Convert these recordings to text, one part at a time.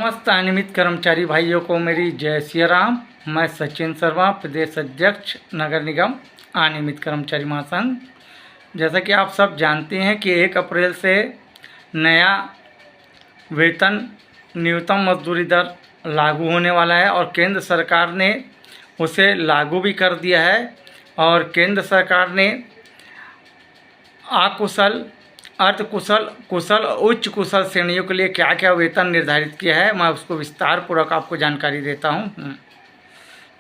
समस्त अनियमित कर्मचारी भाइयों को मेरी जय श्री राम। मैं सचिन शर्मा, प्रदेश अध्यक्ष नगर निगम अनियमित कर्मचारी महासंघ। जैसा कि आप सब जानते हैं कि 1 अप्रैल से नया वेतन न्यूनतम मजदूरी दर लागू होने वाला है और केंद्र सरकार ने उसे लागू भी कर दिया है। और केंद्र सरकार ने अकुशल, अर्धकुशल, कुशल और उच्च कुशल श्रेणियों के लिए क्या क्या वेतन निर्धारित किया है, मैं उसको विस्तार पूर्वक आपको जानकारी देता हूं।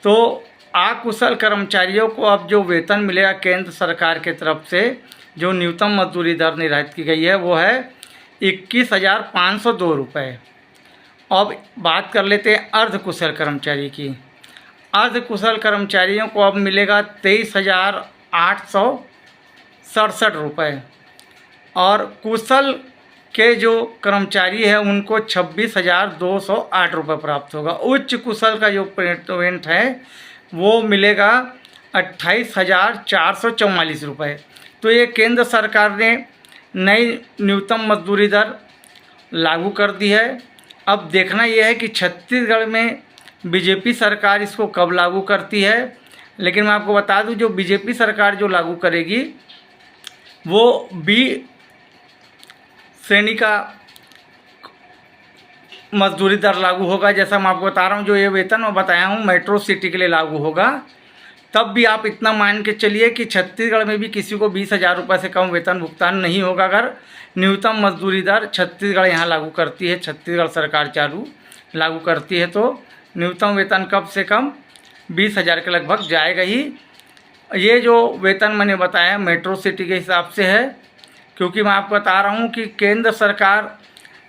तो अकुशल कर्मचारियों को अब जो वेतन मिलेगा केंद्र सरकार के तरफ से, जो न्यूनतम मजदूरी दर निर्धारित की गई है वो है 21,502 रुपये। अब बात कर लेते हैं अर्धकुशल कर्मचारी की। अर्धकुशल कर्मचारियों को अब मिलेगा 23,867 रुपये और कुशल के जो कर्मचारी है उनको 26,208 रुपये प्राप्त होगा। उच्च कुशल का जो पेमेंट है वो मिलेगा 28,444 रुपये। तो ये केंद्र सरकार ने नई न्यूनतम मजदूरी दर लागू कर दी है। अब देखना यह है कि छत्तीसगढ़ में बीजेपी सरकार इसको कब लागू करती है। लेकिन मैं आपको बता दूं, जो बीजेपी सरकार जो लागू करेगी वो बी श्रेणी का मजदूरी दर लागू होगा। जैसा मैं आपको बता रहा हूँ, जो ये वेतन मैं बताया हूँ मेट्रो सिटी के लिए लागू होगा। तब भी आप इतना मान के चलिए कि छत्तीसगढ़ में भी किसी को 20,000 रुपये से कम वेतन भुगतान नहीं होगा अगर न्यूनतम मजदूरी दर छत्तीसगढ़ यहाँ लागू करती है, छत्तीसगढ़ सरकार लागू करती है। तो न्यूनतम वेतन कम से कम 20,000 के लगभग जाएगा ही। ये जो वेतन मैंने बताया मेट्रो सिटी के हिसाब से है, क्योंकि मैं आपको बता रहा हूँ कि केंद्र सरकार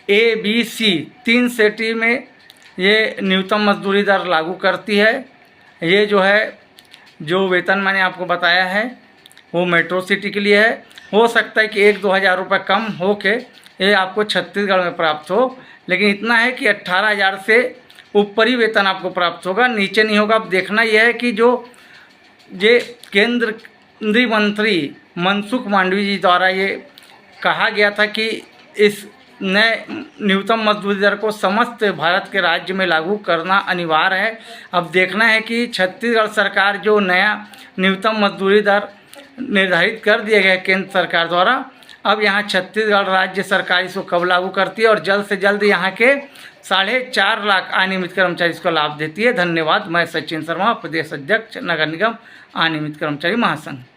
ABC 3 सिटी में ये न्यूनतम मजदूरी दर लागू करती है। ये जो है, जो वेतन मैंने आपको बताया है वो मेट्रो सिटी के लिए है। हो सकता है कि 1-2 हज़ार रुपये कम हो के ये आपको छत्तीसगढ़ में प्राप्त हो, लेकिन इतना है कि 18,000 से ऊपर ही वेतन आपको प्राप्त होगा, नीचे नहीं होगा। अब देखना यह है कि जो ये केंद्रीय मंत्री मनसुख मांडवी जी द्वारा ये कहा गया था कि इस नए न्यूनतम मजदूरी दर को समस्त भारत के राज्य में लागू करना अनिवार्य है। अब देखना है कि छत्तीसगढ़ सरकार जो नया न्यूनतम मजदूरी दर निर्धारित कर दिया गया है केंद्र सरकार द्वारा, अब यहाँ छत्तीसगढ़ राज्य सरकार इसको कब लागू करती है और जल्द से जल्द यहाँ के 4.5 लाख अनियमित कर्मचारी इसको लाभ देती है। धन्यवाद। मैं सचिन शर्मा, प्रदेश अध्यक्ष नगर निगम अनियमित कर्मचारी महासंघ।